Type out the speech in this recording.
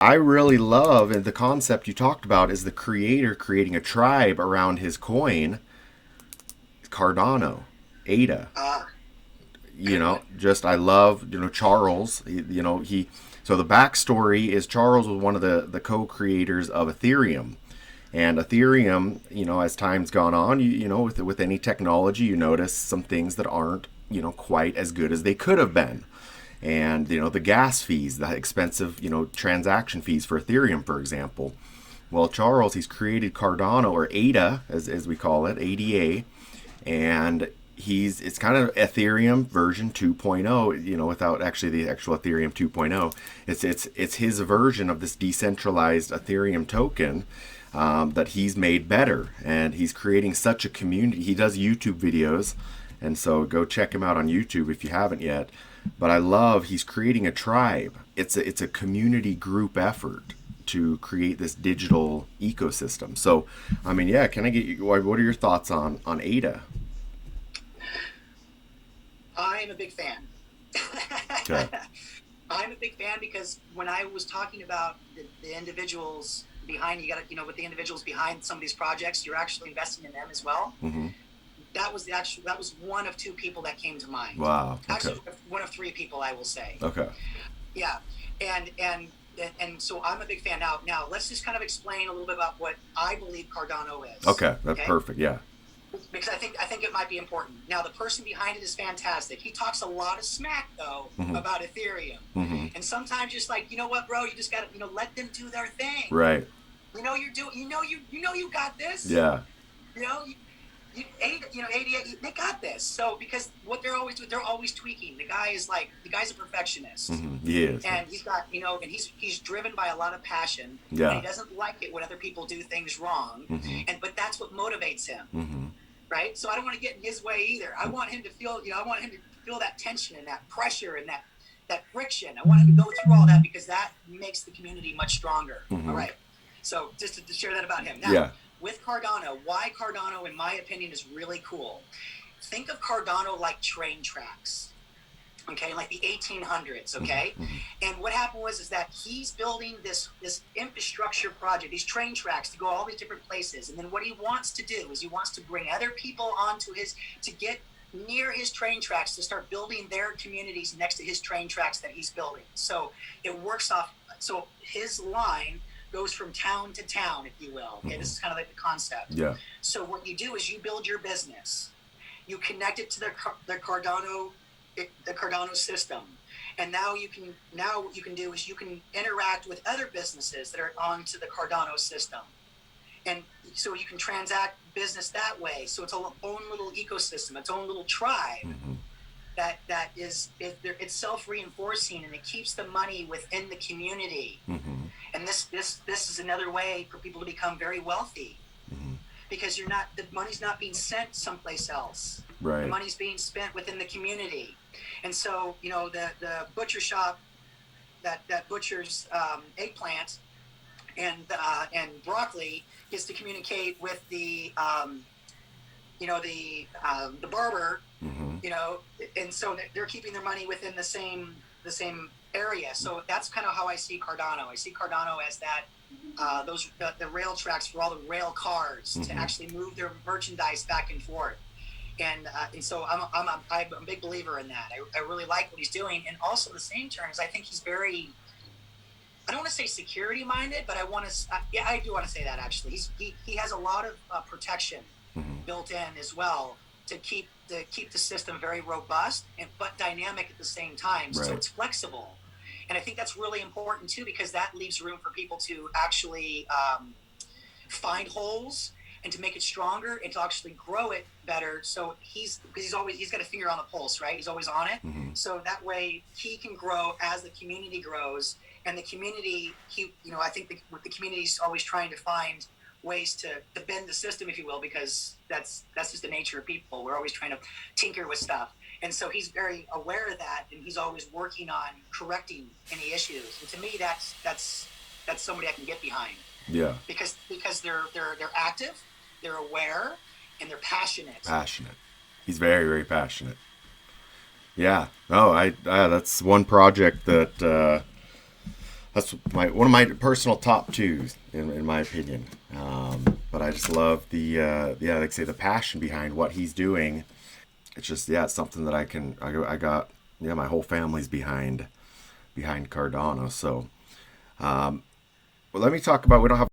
I really love, and the concept you talked about is the creator creating a tribe around his coin, Cardano, ADA. Ah, good one. Just I love, Charles. So the backstory is Charles was one of the co-creators of Ethereum. And Ethereum, as time's gone on, with any technology, you notice some things that aren't, quite as good as they could have been. And, the gas fees, the expensive, transaction fees for Ethereum, for example. Well, Charles, he's created Cardano, or ADA, as we call it, ADA, and it's kind of Ethereum version 2.0, without actually the actual Ethereum 2.0. It's his version of this decentralized Ethereum token, that he's made better, and he's creating such a community. He does YouTube videos, and so go check him out on YouTube if you haven't yet. But I love he's creating a tribe. It's a community group effort to create this digital ecosystem. So, I mean, yeah, can I get you? What are your thoughts on ADA? I'm a big fan. Okay. I'm a big fan because when I was talking about the individuals behind, you got to, with the individuals behind some of these projects, you're actually investing in them as well. Mm-hmm. That was one of two people that came to mind. Wow. Okay. Actually, one of three people, I will say. Okay. Yeah, and and and so I'm a big fan. Now let's just kind of explain a little bit about what I believe Cardano is. Okay. That's Okay, perfect. Yeah. because I think it might be important. Now, the person behind it is fantastic. He talks a lot of smack though Mm-hmm. about Ethereum, Mm-hmm. and sometimes just like, you know what, bro, you just gotta, let them do their thing. Right. You're doing, you got this. Yeah. You know, you know, 88, they got this. So because what they're always doing, they're always tweaking. The guy's a perfectionist. Mm-hmm. He is. And he's got, and he's driven by a lot of passion, and Yeah. he doesn't like it when other people do things wrong. Mm-hmm. But that's what motivates him, Mm-hmm. right? So I don't want to get in his way either. I want him to feel, I want him to feel that tension and that pressure and that friction. I want him to go through all that because that makes the community much stronger. Mm-hmm. All right. So just to share that about him. Now, Yeah. with Cardano, why Cardano, in my opinion, is really cool. Think of Cardano like train tracks, okay, like the 1800s, okay. Mm-hmm. And what happened is that he's building this infrastructure project, these train tracks to go all these different places. And then what he wants to do is he wants to bring other people onto to get near his train tracks to start building their communities next to his train tracks that he's building. So it works off. So his line goes from town to town, if you will. Okay, this is kind of like the concept. Yeah. So what you do is you build your business, you connect it to the Cardano system, and now what you can do is you can interact with other businesses that are onto the Cardano system, and so you can transact business that way. So it's a own little ecosystem, its own little tribe. Mm-hmm. It's self-reinforcing, and it keeps the money within the community. Mm-hmm. And this is another way for people to become very wealthy, Mm-hmm. because the money's not being sent someplace else. Right. The money's being spent within the community. And so, the butcher shop that butchers eggplant and broccoli gets to communicate with the barber, Mm-hmm. and so they're keeping their money within the same area. So that's kind of how I see Cardano. I see Cardano as that the rail tracks for all the rail cars Mm-hmm. to actually move their merchandise back and forth. And so I'm a big believer in that. I really like what he's doing, and also at the same terms, I think he's very, I don't want to say security minded, but I do want to say that actually. He has a lot of protection Mm-hmm. built in as well to keep the system very robust but dynamic at the same time. So Right. it's flexible, and I think that's really important too, because that leaves room for people to actually find holes and to make it stronger and to actually grow it better. So he's got a finger on the pulse, right? He's always on it. Mm-hmm. So that way he can grow as the community grows, and the community, I think the community is always trying to find ways to bend the system, if you will, because that's just the nature of people. We're always trying to tinker with stuff. And so he's very aware of that, and he's always working on correcting any issues. And to me, that's somebody I can get behind. Yeah. Because they're active, they're aware, and they're passionate. Passionate. He's very, very passionate. Yeah. Oh, that's one project that That's one of my personal top two, in my opinion. But I just love yeah, like I say, the passion behind what he's doing. It's just, yeah, it's something that I got, yeah, my whole family's behind Cardano. So, well, let me talk about. We don't have